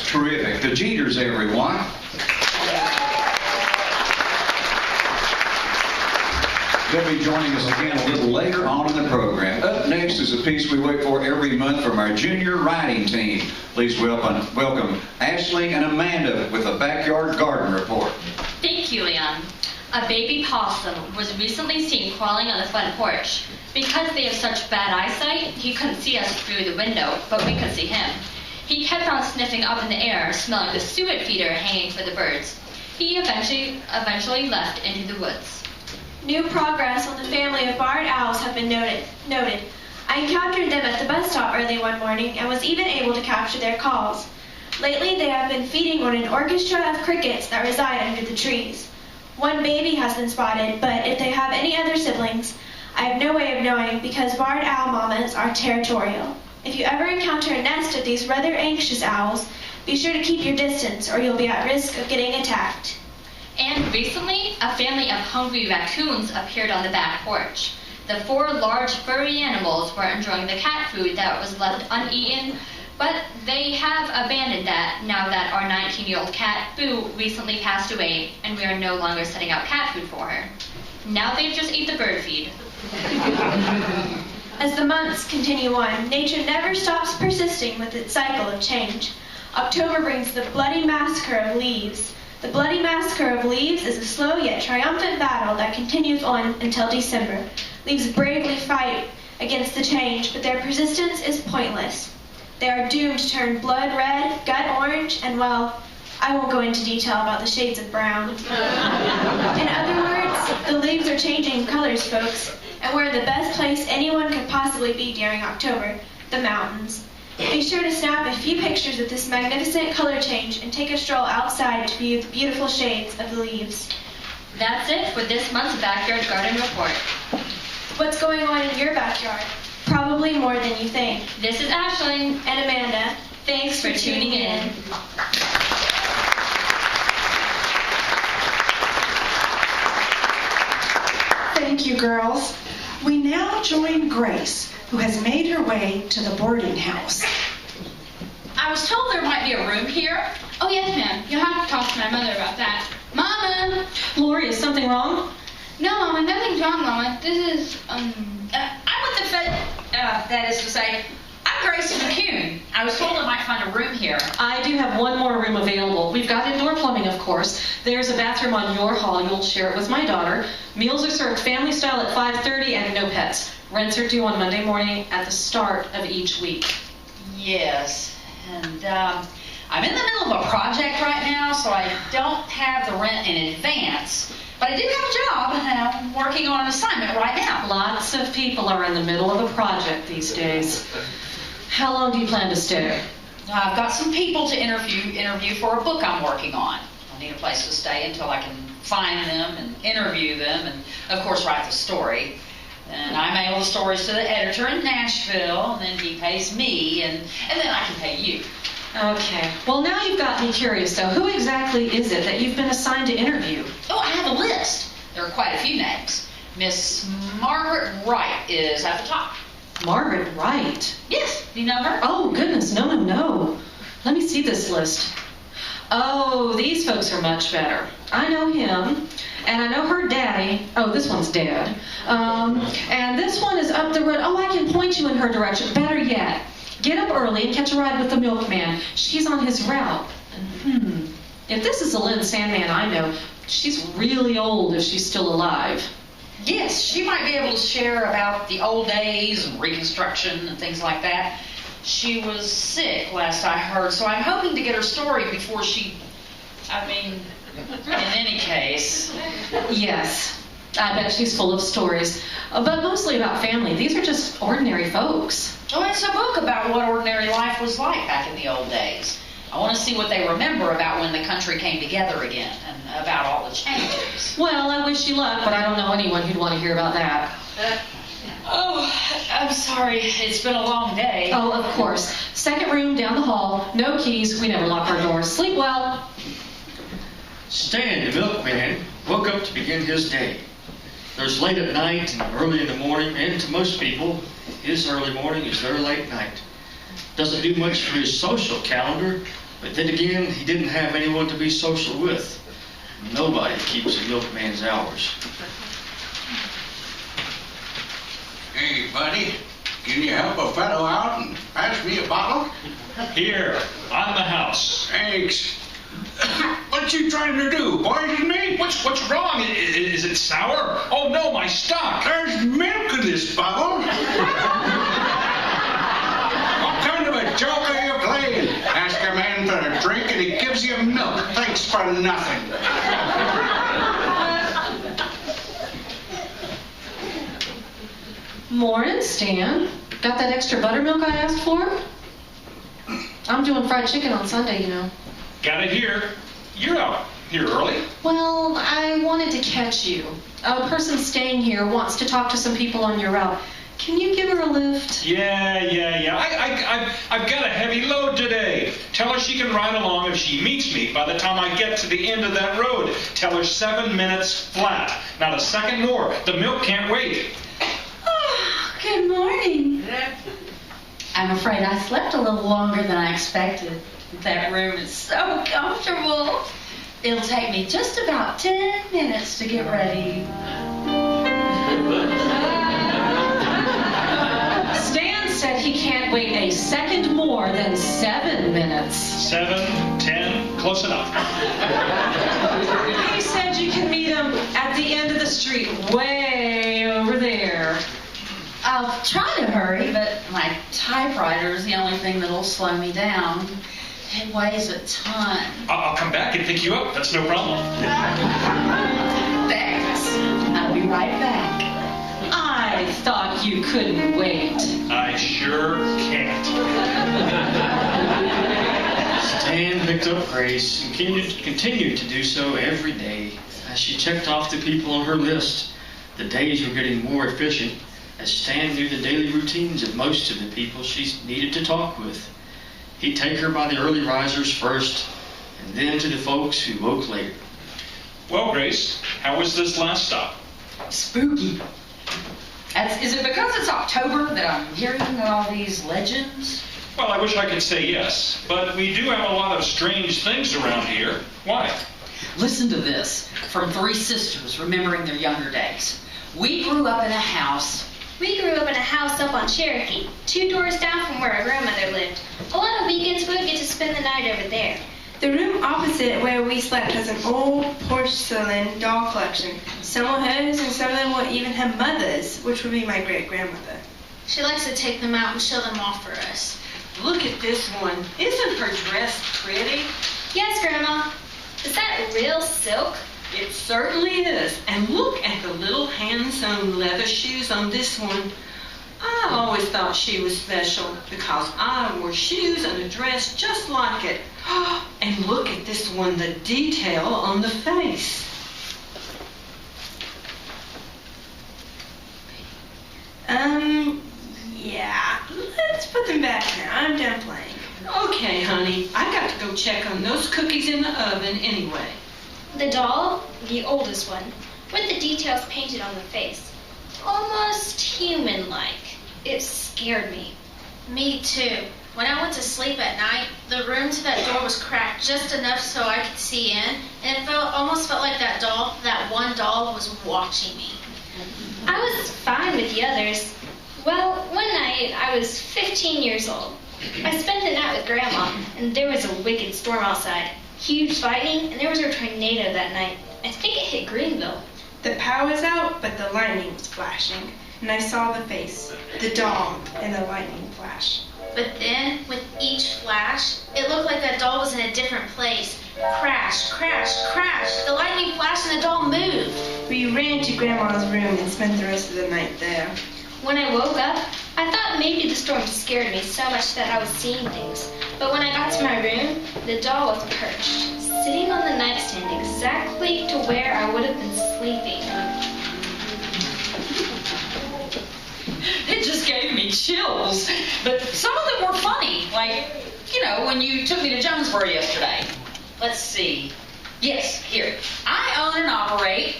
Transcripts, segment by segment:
Terrific. The Jeters, everyone. They'll be joining us again a little later on in the program. Up next is a piece we wait for every month from our junior writing team. Please welcome Ashley and Amanda with the Backyard Garden Report. Thank you, Leon. A baby possum was recently seen crawling on the front porch. Because they have such bad eyesight, he couldn't see us through the window, but we could see him. He kept on sniffing up in the air, smelling the suet feeder hanging for the birds. He eventually left into the woods. New progress on the family of barred owls have been noted. I encountered them at the bus stop early one morning and was even able to capture their calls. Lately, they have been feeding on an orchestra of crickets that reside under the trees. One baby has been spotted, but if they have any other siblings, I have no way of knowing because barred owl mamas are territorial. If you ever encounter a nest of these rather anxious owls, be sure to keep your distance or you'll be at risk of getting attacked. And recently, a family of hungry raccoons appeared on the back porch. The 4 large furry animals were enjoying the cat food that was left uneaten, but they have abandoned that now that our 19-year-old cat, Boo, recently passed away, and we are no longer setting out cat food for her. Now they just eat the bird feed. As the months continue on, nature never stops persisting with its cycle of change. October brings the bloody massacre of leaves. The bloody massacre of leaves is a slow yet triumphant battle that continues on until December. Leaves bravely fight against the change, but their persistence is pointless. They are doomed to turn blood red, gut orange, and well, I won't go into detail about the shades of brown. In other words, the leaves are changing colors, folks, and we're in the best place anyone could possibly be during October, the mountains. Be sure to snap a few pictures of this magnificent color change and take a stroll outside to view the beautiful shades of the leaves. That's it for this month's Backyard Garden Report. What's going on in your backyard? Probably more than you think. This is Ashley and Amanda. Thanks for tuning in. Thank you, girls. We now join Grace, who has made her way to the boarding house. I was told there might be a room here. Oh, yes, ma'am. You'll have to talk to my mother about that. Mama! Lori, is something wrong? No, Mama, nothing's wrong, Mama. This is, I'm with the that is to say, I'm Grace McCune. I was told I might find a room here. I do have one more room available. We've got indoor plumbing, of course. There's a bathroom on your hall. You'll share it with my daughter. Meals are served family style at 5:30 and no pets. Rents are due on Monday morning at the start of each week. Yes, and I'm in the middle of a project right now, so I don't have the rent in advance. But I do have a job, and I'm working on an assignment right now. Lots of people are in the middle of a project these days. How long do you plan to stay? I've got some people to interview for a book I'm working on. I need a place to stay until I can find them and interview them and, of course, write the story. And I mail the stories to the editor in Nashville, and then he pays me, and then I can pay you. Okay. Well, now you've got me curious, though. Who exactly is it that you've been assigned to interview? Oh, I have a list. There are quite a few names. Miss Margaret Wright is at the top. Margaret Wright? Yes. Do you know her? Oh, goodness. No. Let me see this list. Oh, these folks are much better. I know him, and I know her daddy. Oh, this one's Dad. And this one is up the road. Oh, I can point you in her direction. Better yet, get up early and catch a ride with the milkman. She's on his route. If this is the Lynn Sandman I know, she's really old if she's still alive. Yes, she might be able to share about the old days and Reconstruction and things like that. She was sick last I heard, so I'm hoping to get her story before in any case. Yes, I bet she's full of stories, but mostly about family. These are just ordinary folks. Oh, it's a book about what ordinary life was like back in the old days. I want to see what they remember about when the country came together again and about all the changes. Well, I wish you luck, but I don't know anyone who'd want to hear about that. Oh, I'm sorry. It's been a long day. Oh, of course. Second room down the hall. No keys. We never lock our doors. Sleep well. Stan, the milkman, woke up to begin his day. There's late at night and early in the morning, and to most people, his early morning is their late night. Doesn't do much for his social calendar, But then again, he didn't have anyone to be social with. Nobody keeps a milkman's hours. Hey, buddy, can you help a fellow out and pass me a bottle? Here, on the house. Thanks. What you trying to do, poison me? What's wrong? Is it sour? Oh no, my stock. There's milk in this bottle. What kind of a joke are you playing? Ask a man for a drink and he gives you milk. Thanks for nothing. Morning, Stan. Got that extra buttermilk I asked for? I'm doing fried chicken on Sunday, you know. Got it here. You're out here early. Well, I wanted to catch you. A person staying here wants to talk to some people on your route. Can you give her a lift? Yeah. I've got a heavy load today. Tell her she can ride along if she meets me by the time I get to the end of that road. Tell her 7 minutes flat. Not a second more. The milk can't wait. Oh, good morning. I'm afraid I slept a little longer than I expected. That room is so comfortable. It'll take me just about 10 minutes to get ready. Stan said he can't wait a second more than 7 minutes. 7, 10, close enough. He said you can meet him at the end of the street, way over there. I'll try to hurry, but my typewriter is the only thing that'll slow me down. It weighs a ton. I'll come back and pick you up. That's no problem. Thanks. I'll be right back. I thought you couldn't wait. I sure can't. Stan picked up Grace and continued to do so every day. As she checked off the people on her list, the days were getting more efficient as Stan knew the daily routines of most of the people she needed to talk with. He'd take her by the early risers first, and then to the folks who woke later. Well, Grace, how was this last stop? Spooky. Is it because it's October that I'm hearing all these legends? Well, I wish I could say yes, but we do have a lot of strange things around here. Why? Listen to this from 3 sisters remembering their younger days. We grew up in a house up on Cherokee, 2 doors down from where our grandmother lived. A lot of weekends we would get to spend the night over there. The room opposite where we slept has an old porcelain doll collection. Some were hers and some of them will even have mothers, which would be my great-grandmother. She likes to take them out and show them off for us. Look at this one. Isn't her dress pretty? Yes, Grandma. Is that real silk? It certainly is. And look at the little hand-sewn leather shoes on this one. I always thought she was special because I wore shoes and a dress just like it. And look at this one, the detail on the face. Yeah. Let's put them back now. I'm done playing. Okay, honey. I got to go check on those cookies in the oven anyway. The doll, the oldest one, with the details painted on the face. Almost human-like. It scared me. Me too. When I went to sleep at night, the room to that door was cracked just enough so I could see in, and it almost felt like that one doll was watching me. I was fine with the others. Well, one night I was 15 years old. I spent the night with Grandma, and there was a wicked storm outside. Huge fighting, and there was a tornado that night. I think it hit Greenville. The power was out, but the lightning was flashing, and I saw the face, the doll, and the lightning flash. But then, with each flash, it looked like that doll was in a different place. Crash, crash, crash. The lightning flashed and the doll moved. We ran to Grandma's room and spent the rest of the night there. When I woke up, I thought maybe the storm scared me so much that I was seeing things. But when I got to my room, the doll was perched, sitting on the nightstand exactly to where I would have been sleeping. It just gave me chills. But some of them were funny. Like, when you took me to Jonesborough yesterday. Let's see. Yes, here. I own and operate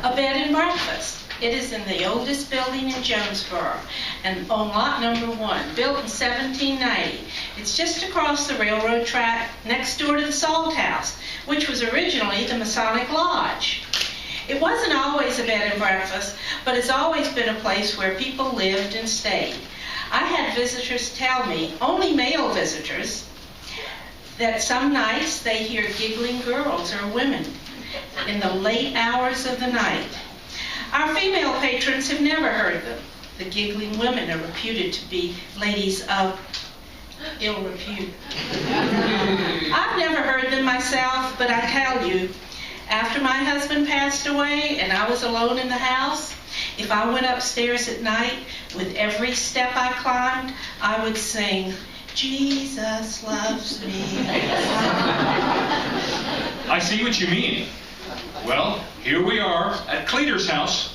A bed and breakfast. It is in the oldest building in Jonesborough, and on lot number 1, built in 1790. It's just across the railroad track next door to the Salt House, which was originally the Masonic Lodge. It wasn't always a bed and breakfast, but it's always been a place where people lived and stayed. I had visitors tell me, only male visitors, that some nights they hear giggling girls or women in the late hours of the night. Our female patrons have never heard them. The giggling women are reputed to be ladies of ill repute. I've never heard them myself, but I tell you, after my husband passed away and I was alone in the house, if I went upstairs at night, with every step I climbed, I would sing, Jesus loves me. I see what you mean. Well, here we are at Cleater's house.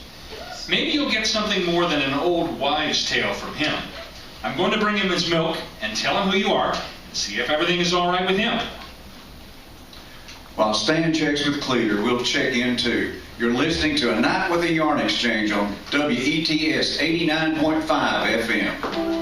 Maybe you'll get something more than an old wives' tale from him. I'm going to bring him his milk and tell him who you are and see if everything is all right with him. While Stan checks with Cleater, we'll check in too. You're listening to A Night with the Yarn Exchange on WETS 89.5 FM.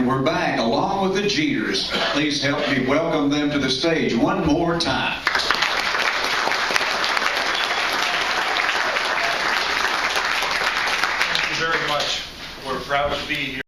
We're back along with the Jeters. Please help me welcome them to the stage one more time. Thank you very much. We're proud to be here.